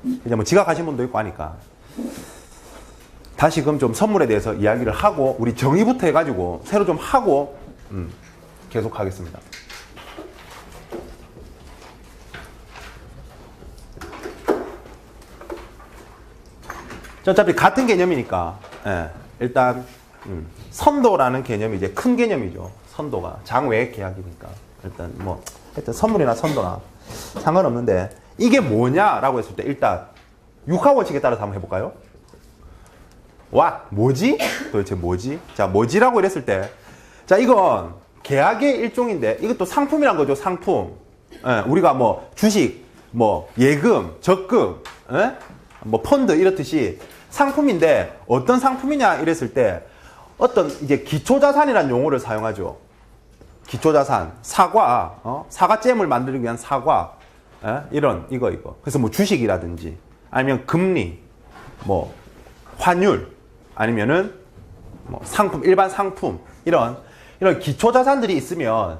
이제 뭐 지각하신 분도 있고 하니까. 다시금 좀 선물에 대해서 이야기를 하고, 우리 정의부터 해가지고, 새로 좀 하고, 계속 하겠습니다. 어차피 같은 개념이니까, 예, 일단, 선도라는 개념이 이제 큰 개념이죠. 선도가. 장외 계약이니까. 일단 뭐, 하여튼 선물이나 선도나 상관없는데, 이게 뭐냐라고 했을 때, 일단, 육하원칙에 따라서 한번 해볼까요? 뭐지? 도대체 뭐지? 자, 뭐지라고 이랬을 때, 자, 이건 계약의 일종인데, 이것도 상품이란 거죠, 상품. 예, 우리가 뭐, 주식, 뭐, 예금, 적금, 예? 뭐, 펀드 이렇듯이 상품인데, 어떤 상품이냐 이랬을 때, 어떤 이제 기초자산이라는 용어를 사용하죠. 기초자산, 사과, 사과잼을 만들기 위한 사과, 예? 이거. 그래서 뭐 주식이라든지, 아니면 금리, 뭐, 환율, 아니면은 뭐 상품, 일반 상품, 이런 기초자산들이 있으면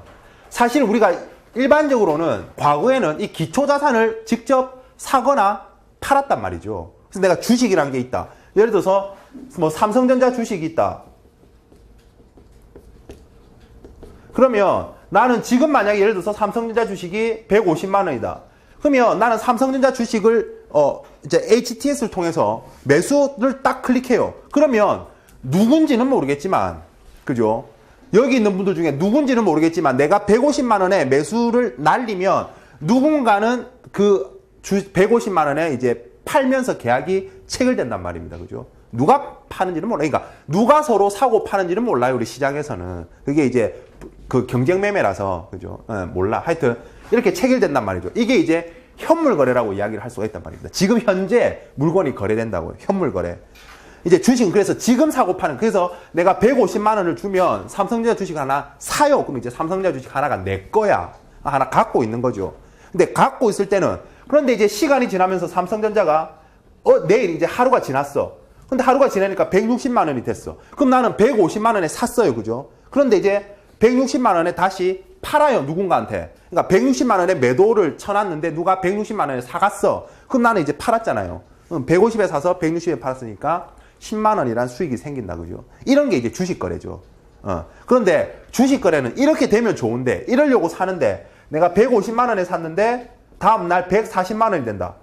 사실 우리가 일반적으로는 과거에는 이 기초자산을 직접 사거나 팔았단 말이죠. 그래서 내가 주식이라는 게 있다. 예를 들어서 뭐 삼성전자 주식이 있다. 그러면 나는 지금 만약에 예를 들어서 삼성전자 주식이 150만 원이다. 그러면 나는 삼성전자 주식을 이제 HTS를 통해서 매수를 딱 클릭해요. 그러면 누군지는 모르겠지만, 그죠? 여기 있는 분들 중에 누군지는 모르겠지만 내가 150만 원에 매수를 날리면 누군가는 그 150만 원에 이제 팔면서 계약이 체결된단 말입니다. 그죠? 누가 파는지는 몰라요. 그러니까 누가 서로 사고 파는지는 몰라요. 우리 시장에서는. 그게 이제 그 경쟁 매매라서, 그죠? 몰라. 하여튼 이렇게 체결된단 말이죠. 이게 이제 현물 거래라고 이야기를 할 수가 있단 말입니다. 지금 현재 물건이 거래된다고요. 현물 거래. 이제 주식은 그래서 지금 사고 파는, 그래서 내가 150만 원을 주면 삼성전자 주식 하나 사요. 그럼 이제 삼성전자 주식 하나가 내 거야. 하나 갖고 있는 거죠. 근데 갖고 있을 때는, 그런데 이제 시간이 지나면서 삼성전자가 내일 이제 하루가 지났어. 근데 하루가 지나니까 160만 원이 됐어. 그럼 나는 150만 원에 샀어요. 그죠? 그런데 이제 160만 원에 다시 팔아요. 누군가한테. 그러니까 160만 원에 매도를 쳐놨는데 누가 160만 원에 사갔어. 그럼 나는 이제 팔았잖아요. 150에 사서 160에 팔았으니까 10만 원이란 수익이 생긴다. 그죠? 이런 게 이제 주식 거래죠. 그런데 주식 거래는 이렇게 되면 좋은데, 이러려고 사는데 내가 150만 원에 샀는데 다음날 140만 원이 된다.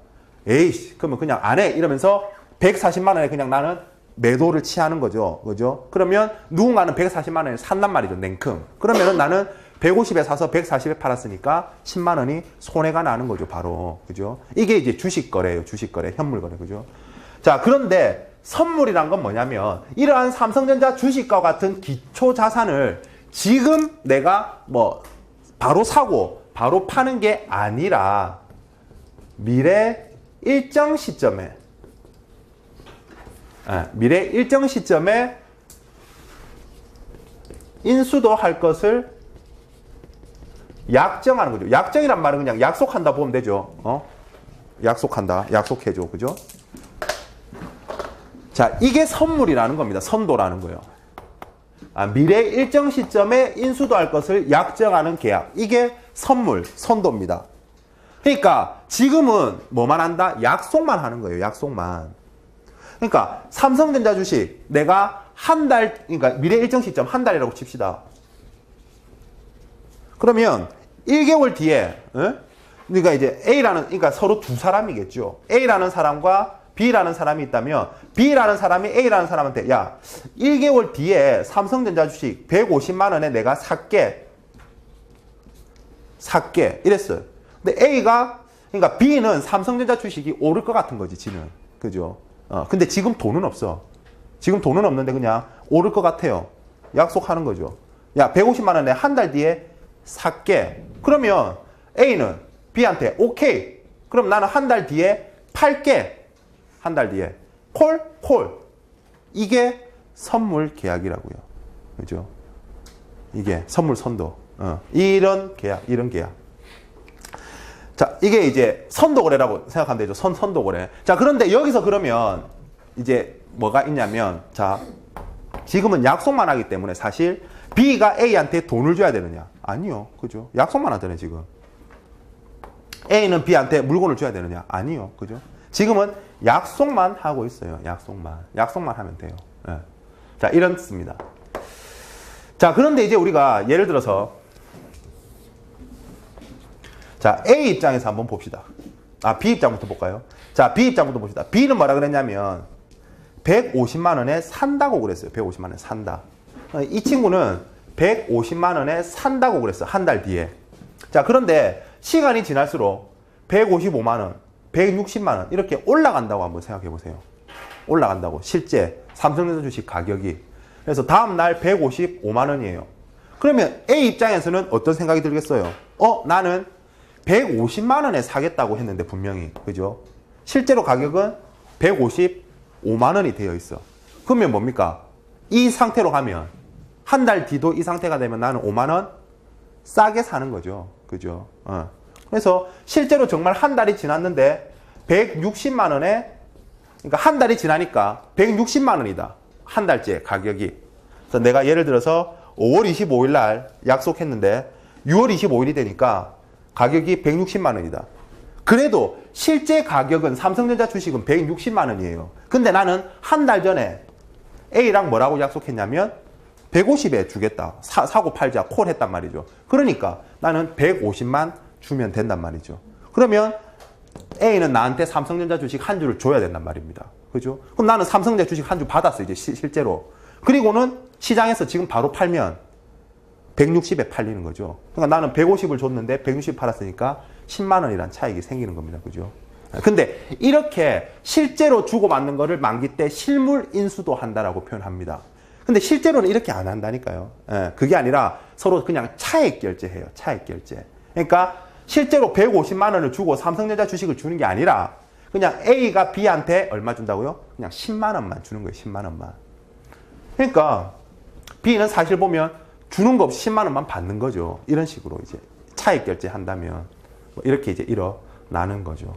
에이씨, 그러면 그냥 안 해. 이러면서 140만 원에 그냥 나는 매도를 취하는 거죠. 그죠? 그러면 누군가는 140만 원에 산단 말이죠. 냉큼. 그러면은 나는 150에 사서 140에 팔았으니까 10만 원이 손해가 나는 거죠. 바로. 그죠? 이게 이제 주식 거래예요. 주식 거래, 현물 거래. 그죠? 자, 그런데 선물이란 건 뭐냐면, 이러한 삼성전자 주식과 같은 기초 자산을 지금 내가 뭐 바로 사고 바로 파는 게 아니라 미래 일정 시점에 인수도 할 것을 약정하는 거죠. 약정이란 말은 그냥 약속한다 보면 되죠. 약속한다. 약속해줘. 그죠? 자, 이게 선물이라는 겁니다. 선도라는 거예요. 미래 일정 시점에 인수도 할 것을 약정하는 계약. 이게 선물, 선도입니다. 그러니까 지금은 뭐만 한다? 약속만 하는 거예요. 약속만. 그러니까 삼성전자 주식 내가 한 달, 그러니까 미래 일정 시점 한 달이라고 칩시다. 그러면 1개월 뒤에, 그러니까 이제 A라는, 그러니까 서로 두 사람이겠죠. A라는 사람과 B라는 사람이 있다면 B라는 사람이 A라는 사람한테, 야, 1개월 뒤에 삼성전자 주식 150만 원에 내가 살게 이랬어요. 근데 A가, 그러니까 B는 삼성전자 주식이 오를 것 같은 거지, 지는. 그죠? 근데 지금 돈은 없어. 지금 돈은 없는데 그냥 오를 것 같아요. 약속하는 거죠. 야, 150만 원에 한 달 뒤에 살게. 그러면 A는 B한테 오케이. 그럼 나는 한 달 뒤에 팔게. 한 달 뒤에. 콜. 이게 선물 계약이라고요. 그죠? 이게 선물 선도. 이런 계약. 자, 이게 이제 선도 거래라고 생각하면 되죠. 선도 거래. 자, 그런데 여기서 그러면 이제 뭐가 있냐면, 자, 지금은 약속만 하기 때문에 사실 B가 A한테 돈을 줘야 되느냐? 아니요. 그죠? 약속만 하잖아요, 지금. A는 B한테 물건을 줘야 되느냐? 아니요. 그죠? 지금은 약속만 하고 있어요. 약속만 하면 돼요. 예. 자, 이렇습니다. 자, 그런데 이제 우리가 예를 들어서 자, A 입장에서 한번 봅시다. B 입장부터 볼까요? 자, B 입장부터 봅시다. B는 뭐라 그랬냐면 150만 원에 산다고 그랬어요. 150만 원에 산다. 이 친구는 150만 원에 산다고 그랬어요. 한 달 뒤에. 자, 그런데 시간이 지날수록 155만 원, 160만 원 이렇게 올라간다고 한번 생각해 보세요. 올라간다고. 실제 삼성전자 주식 가격이. 그래서 다음 날 155만 원이에요. 그러면 A 입장에서는 어떤 생각이 들겠어요? 나는 150만 원에 사겠다고 했는데 분명히. 그죠? 실제로 가격은 155만 원이 되어 있어. 그러면 뭡니까? 이 상태로 가면 한 달 뒤도 이 상태가 되면 나는 5만 원 싸게 사는 거죠. 그죠? 그래서 실제로 정말 한 달이 지났는데 160만 원에, 그러니까 한 달이 지나니까 160만 원이다. 한 달째 가격이. 그래서 내가 예를 들어서 5월 25일 날 약속했는데 6월 25일이 되니까 가격이 160만 원이다. 그래도 실제 가격은 삼성전자 주식은 160만 원이에요. 근데 나는 한 달 전에 A랑 뭐라고 약속했냐면 150에 주겠다. 사고 팔자 콜 했단 말이죠. 그러니까 나는 150만 주면 된단 말이죠. 그러면 A는 나한테 삼성전자 주식 한 주를 줘야 된단 말입니다. 그죠? 그럼 나는 삼성전자 주식 한 주 받았어, 이제 실제로. 그리고는 시장에서 지금 바로 팔면 160에 팔리는 거죠. 그러니까 나는 150을 줬는데 160 팔았으니까 10만 원이란 차익이 생기는 겁니다. 그죠? 근데 이렇게 실제로 주고받는 거를 만기 때 실물 인수도 한다라고 표현합니다. 근데 실제로는 이렇게 안 한다니까요. 그게 아니라 서로 그냥 차액 결제해요. 차액 결제. 그러니까 실제로 150만 원을 주고 삼성전자 주식을 주는 게 아니라 그냥 A가 B한테 얼마 준다고요? 그냥 10만 원만 주는 거예요. 10만 원만. 그러니까 B는 사실 보면 주는 거 없이 10만 원만 받는 거죠. 이런 식으로 이제 차익 결제한다면 뭐 이렇게 이제 일어나는 거죠.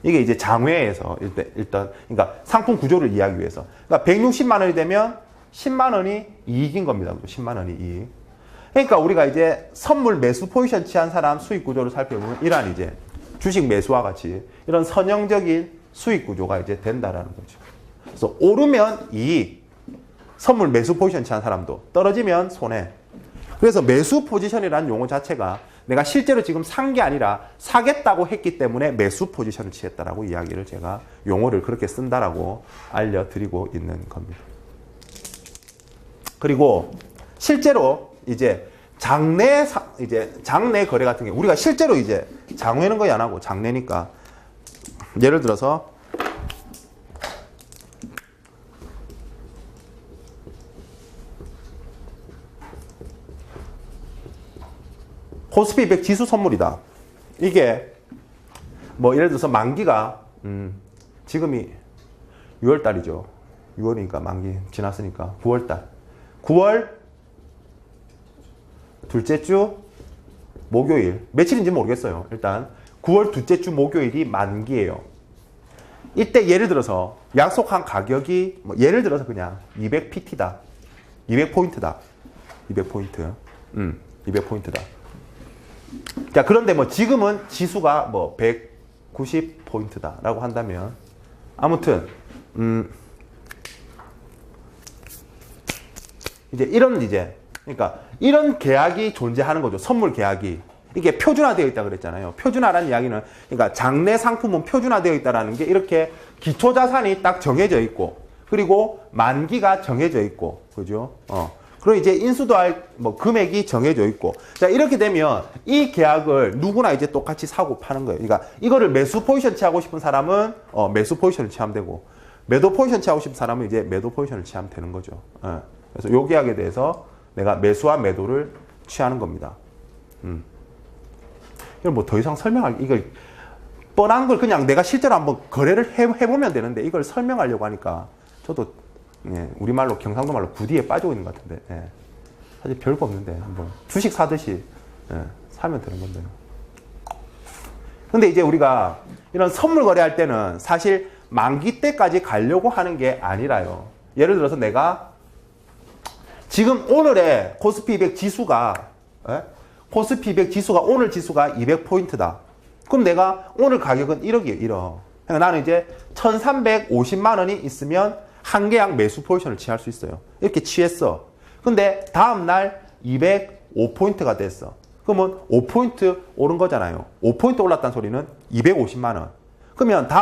이게 이제 장외에서 일단 그러니까 상품 구조를 이해하기 위해서. 그러니까 160만 원이 되면 10만 원이 이익인 겁니다. 10만 원이 이익. 그러니까 우리가 이제 선물 매수 포지션 취한 사람 수익 구조를 살펴보면 이러한 이제 주식 매수와 같이 이런 선형적인 수익 구조가 이제 된다라는 거죠. 그래서 오르면 이익, 선물 매수 포지션 취한 사람도 떨어지면 손해. 그래서 매수 포지션이라는 용어 자체가 내가 실제로 지금 산 게 아니라 사겠다고 했기 때문에 매수 포지션을 취했다라고 이야기를 제가 용어를 그렇게 쓴다라고 알려드리고 있는 겁니다. 그리고 실제로 이제 장내 거래 같은 게 우리가 실제로 이제 장외는 거의 안 하고 장내니까 예를 들어서 코스피 200 지수 선물이다. 이게 뭐 예를 들어서 만기가 지금이 6월 달이죠. 6월이니까 만기 지났으니까 9월 달. 9월 둘째 주 목요일. 며칠인지 모르겠어요. 일단 9월 둘째 주 목요일이 만기예요. 이때 예를 들어서 약속한 가격이 뭐 예를 들어서 그냥 200PT다. 200포인트다. 200포인트. 200포인트다. 자, 그런데 뭐 지금은 지수가 뭐 190포인트다 라고 한다면 아무튼 그러니까 이런 계약이 존재하는 거죠. 선물 계약이. 이게 표준화되어 있다 그랬잖아요. 표준화라는 이야기는 그러니까 장내 상품은 표준화되어 있다라는 게 이렇게 기초 자산이 딱 정해져 있고 그리고 만기가 정해져 있고 그죠? 그리고 이제 인수도 할 뭐 금액이 정해져 있고. 자, 이렇게 되면 이 계약을 누구나 이제 똑같이 사고 파는 거예요. 그러니까 이거를 매수 포지션 취하고 싶은 사람은 매수 포지션을 취하면 되고 매도 포지션 취하고 싶은 사람은 이제 매도 포지션을 취하면 되는 거죠. 그래서 이 계약에 대해서 내가 매수와 매도를 취하는 겁니다. 이걸 뭐 더 이상 이걸 뻔한 걸 그냥 내가 실제로 한번 거래를 해보면 되는데 이걸 설명하려고 하니까 저도 우리말로 경상도 말로 구디에 빠지고 있는 것 같은데 사실 별거 없는데 한번 주식 사듯이 사면 되는 건데. 근데 이제 우리가 이런 선물 거래할 때는 사실 만기 때까지 가려고 하는 게 아니라요. 예를 들어서 내가 지금 오늘의 코스피 200 지수가 오늘 지수가 200포인트다. 그럼 내가 오늘 가격은 1억이에요. 1억. 그러니까 나는 이제 1350만 원이 있으면 한 계약 매수 포지션을 취할 수 있어요. 이렇게 취했어. 근데 다음날 205포인트가 됐어. 그러면 5포인트 오른 거잖아요. 5포인트 올랐다는 소리는 250만 원. 그러면 다음